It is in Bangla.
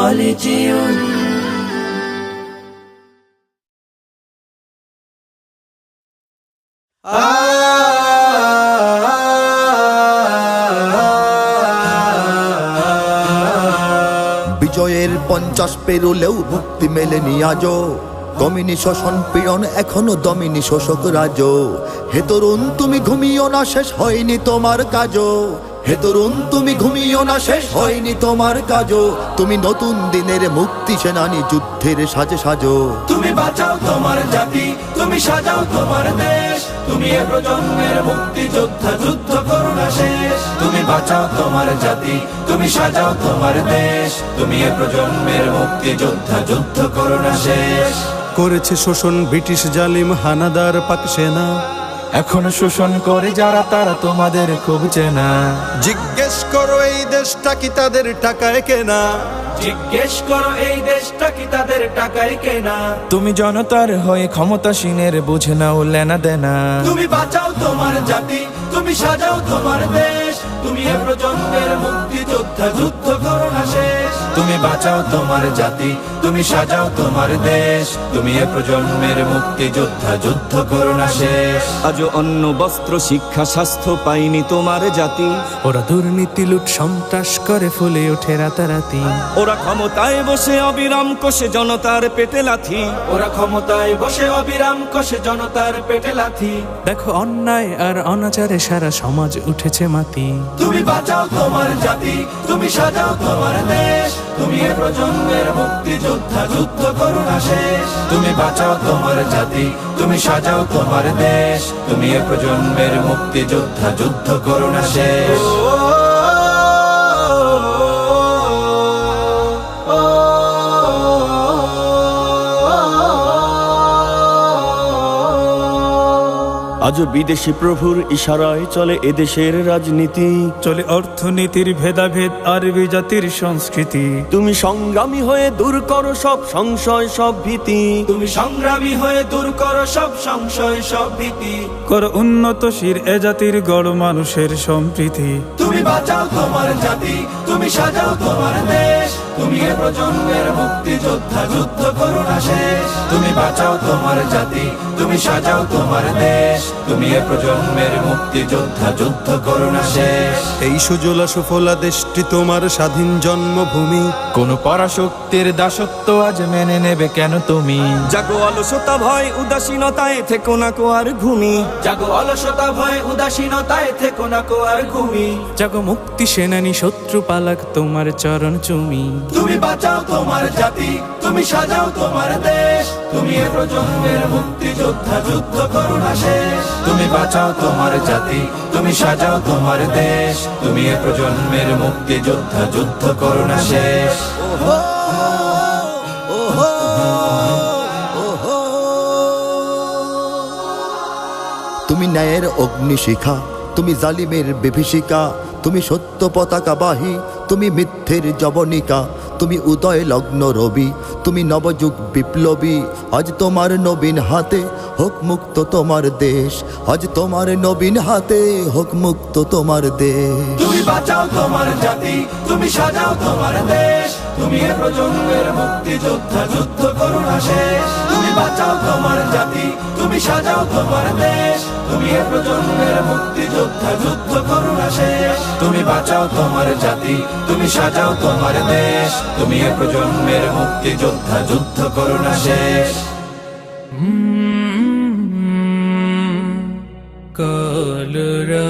মালিচিউন। বিজয়ের 50 পেরুলেও মুক্তি মেলেনি আজও, দমিনী শোষণ পীড়ন এখনো দমিনী শোষক রাজ। হে তরুণ তুমি ঘুমিও না, শেষ হয়নি তোমার কাজও। হে তরুণ তুমি ঘুমিও না, শেষ হয়নি তোমার কাজও। তুমি নতুন দিনের মুক্তি সেনানী, যুদ্ধের সাজে সাজো। তুমি বাঁচাও তোমার জাতি, তুমি সাজাও তোমার দেশ। তুমি এ প্রজন্মের মুক্তি যোদ্ধা, যুদ্ধ করো না শেষ। তুমি বাঁচাও তোমার জাতি, তুমি সাজাও তোমার দেশ। তুমি এ প্রজন্মের মুক্তি যোদ্ধা, যুদ্ধ করো না শেষ। করেছে শোষণ ব্রিটিশ জালিম হানাদার পাক সেনা, এখনো শোষণ করে যারা তারা তোমাদের খুব চেনা। জিজ্ঞেস করো এই দেশটা কি তাদের টাকায় কেনা। জিজ্ঞেস করো এই দেশটা কি তাদের টাকায় কেনা। তুমি জনতার হয়ে ক্ষমতাসীনের বুঝে নাও লেনা দেনা। তুমি বাঁচাও তোমার জাতি, তুমি সাজাও তোমার দেশ। তুমি এ প্রজন্মের মুক্তি যোদ্ধা, যুদ্ধ করো না শেষ। তুমি বাঁচাও তোমার জাতি, তুমি সাজাও তোমার দেশ। তুমি এ প্রজন্মের মুক্তি যোদ্ধা, যুদ্ধ করো না শেষ। আজও অন্ন বস্ত্র শিক্ষা স্বাস্থ্য পাইনি তোমার জাতি। ওরা দুর্নীতি লুট সন্ত্রাস করে ফুলে ওঠে রাতারাতি। ওরা ক্ষমতায় বসে অবিরাম কষে জনতার পেটে লাথি। ওরা ক্ষমতায় বসে অবিরাম কষে জনতার পেটে লাথি। দেখো অন্যায় আর অনাচারে সারা সমাজ উঠেছে মাতি। তুমি বাঁচাও তোমার জাতি, তুমি সাজাও তোমার দেশ। তুমি এ প্রজন্মের মুক্তি যোদ্ধা, যুদ্ধ করো না শেষ। তুমি বাঁচাও তোমার জাতি, তুমি সাজাও তোমার দেশ। তুমি এ প্রজন্মের মুক্তি যোদ্ধা, যুদ্ধ করো না শেষ। আজও বিদেশি প্রভুর ইশারায় চলে এদেশের রাজনীতি। চলে অর্থনীতির ভেদাভেদ আরবি জাতির সংস্কৃতি। তুমি সংগ্রামী হয়ে দূর করো সব সংশয় সব ভীতি। তুমি সংগ্রামী হয়ে দূর করো সব সংশয় সব ভীতি। করো উন্নতশীল এ জাতির গড় মানুষের সম্প্রীতি। তুমি বাঁচাও তোমার জাতি, তুমি সাজাও তোমার দেশ। তুমি এ প্রজন্মের মুক্তি যোদ্ধা, যুদ্ধ করো না শেষ। তুমি বাঁচাও তোমার জাতি, তুমি সাজাও তোমার দেশ। তুমি এ প্রজন্মের মুক্তি যোদ্ধা, যুদ্ধ করো না শেষ। এই সুজলা সুফলা দেশটি তোমার স্বাধীন জন্মভূমি। কোন পরাশক্তির দাসত্ব আজ মেনে নেবে কেন তুমি? জাগো অলসতা ভয় উদাসীনতায় থেকো না কো আর ঘুমি। জাগো অলসতা ভয় উদাসীনতায় থেকো না কো আর ঘুমি। জাগো মুক্তি সেনানী শত্রু পালাক তোমার চরণ চুমি। তুমি বাঁচাও তোমার জাতি, তুমি সাজাও তোমার দেশ। তুমি এ প্রজন্মের মুক্তি যোদ্ধা, যুদ্ধ করো না শেষ। তুমি বাঁচাও তোমার জাতি, তুমি সাজাও তোমার দেশ। তুমি এ প্রজন্মের মুক্তি যোদ্ধা, যুদ্ধ করো না শেষ। তুমি ন্যায়ের অগ্নিশিখা, তুমি জালিমের বিভীষিকা। তুমি সত্য পতাকাবাহী, তুমি মিথ্যের জবনিকা। তুমি উদয় লগ্ন রবি, তুমি নবযুগ বিপ্লবী। আজ তোমার নবীন হাতে হোক মুক্ত তোমার দেশ। আজ তোমার নবীন হাতে হোক মুক্ত তোমার দেশ। তুমি বাঁচাও তোমার জাতি, তুমি সাজাও তোমার দেশ। তুমি এ প্রজন্মের মুক্তি যোদ্ধা, যুদ্ধ করো না শেষ। তুমি বাঁচাও তোমার জাতি, তুমি সাজাও তোমার দেশ। তুমি এ প্রজন্মের মুক্তি যোদ্ধা, যুদ্ধ করো না শেষ। তুমি বাঁচাও তোমার জাতি, তুমি সাজাও তোমার দেশ। তুমি এ প্রজন্মের মুক্তি যোদ্ধা, যুদ্ধ করো না শেষ। কালরা